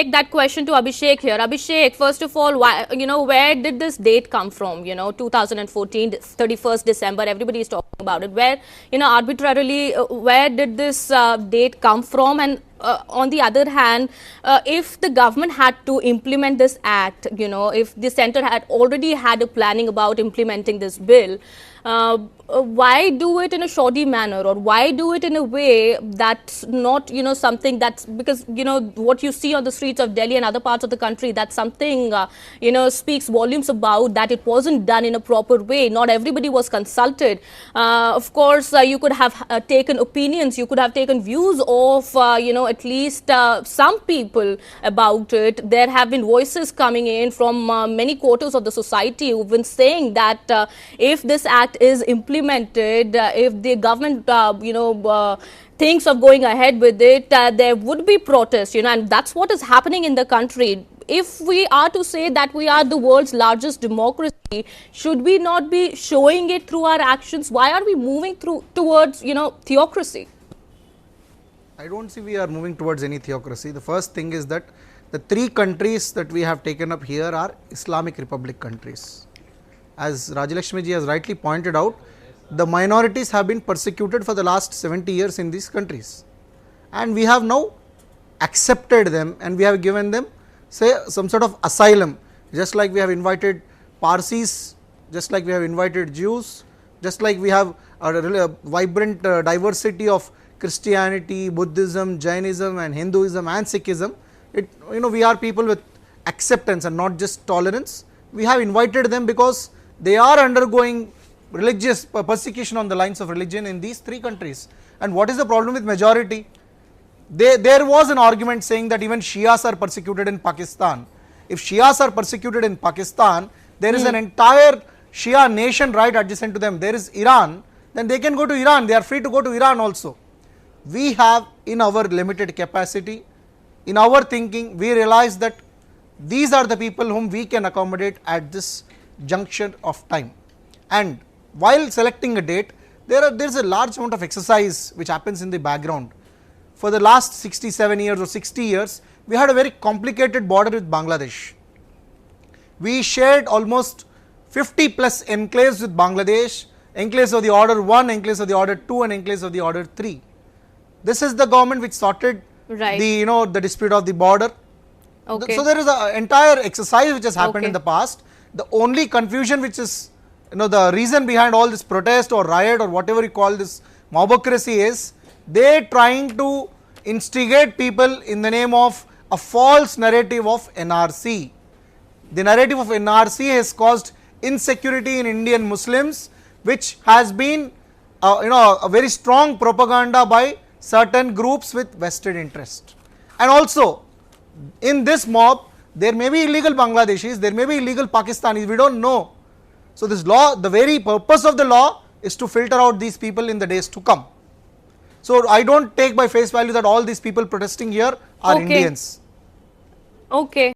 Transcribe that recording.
take that question to Abhishek here. Abhishek, first of all, why, where did this date come from? 2014, 31st December, everybody is talking about it. Where, arbitrarily, where did this date come from? And on the other hand, if the government had to implement this act, if the center had already had a planning about implementing this bill, why do it in a shoddy manner, or why do it in a way that's not, something that's, because, what you see on the streets of Delhi and other parts of the country, that's something, speaks volumes about that it wasn't done in a proper way. Not everybody was consulted. Of course, you could have taken opinions, you could have taken views of, at least some people about it. There have been voices coming in from many quarters of the society who've been saying that if this act is implemented, if the government, thinks of going ahead with it, there would be protests, and that's what is happening in the country. If we are to say that we are the world's largest democracy, should we not be showing it through our actions? Why are we moving towards, theocracy? I don't see we are moving towards any theocracy. The first thing is that the three countries that we have taken up here are Islamic Republic countries. As Rajalakshmi ji has rightly pointed out, the minorities have been persecuted for the last 70 years in these countries, and we have now accepted them and we have given them, say, some sort of asylum, just like we have invited Parsis, just like we have invited Jews, just like we have a vibrant diversity of Christianity, Buddhism, Jainism and Hinduism and Sikhism. We are people with acceptance and not just tolerance. We have invited them because they are undergoing religious persecution on the lines of religion in these three countries. And what is the problem with majority? There was an argument saying that even Shias are persecuted in Pakistan. If Shias are persecuted in Pakistan, there is an entire Shia nation right adjacent to them. There is Iran, then they can go to Iran. They are free to go to Iran also. We have, in our limited capacity, in our thinking, we realize that these are the people whom we can accommodate at this juncture of time. And while selecting a date, there is a large amount of exercise which happens in the background. For the last 67 years or 60 years, we had a very complicated border with Bangladesh. We shared almost 50 plus enclaves with Bangladesh, enclaves of the order 1, enclaves of the order 2 and enclaves of the order 3. This is the government which sorted the dispute of the border. Okay. So there is an entire exercise which has happened in the past. The only confusion which is, the reason behind all this protest or riot or whatever you call this mobocracy is, they trying to instigate people in the name of a false narrative of NRC. The narrative of NRC has caused insecurity in Indian Muslims, which has been a very strong propaganda by certain groups with vested interest. And also in this mob there may be illegal Bangladeshis, there may be illegal Pakistanis, we don't know. So this law, the very purpose of the law is to filter out these people in the days to come. So I don't take by face value that all these people protesting here are Indians. Okay.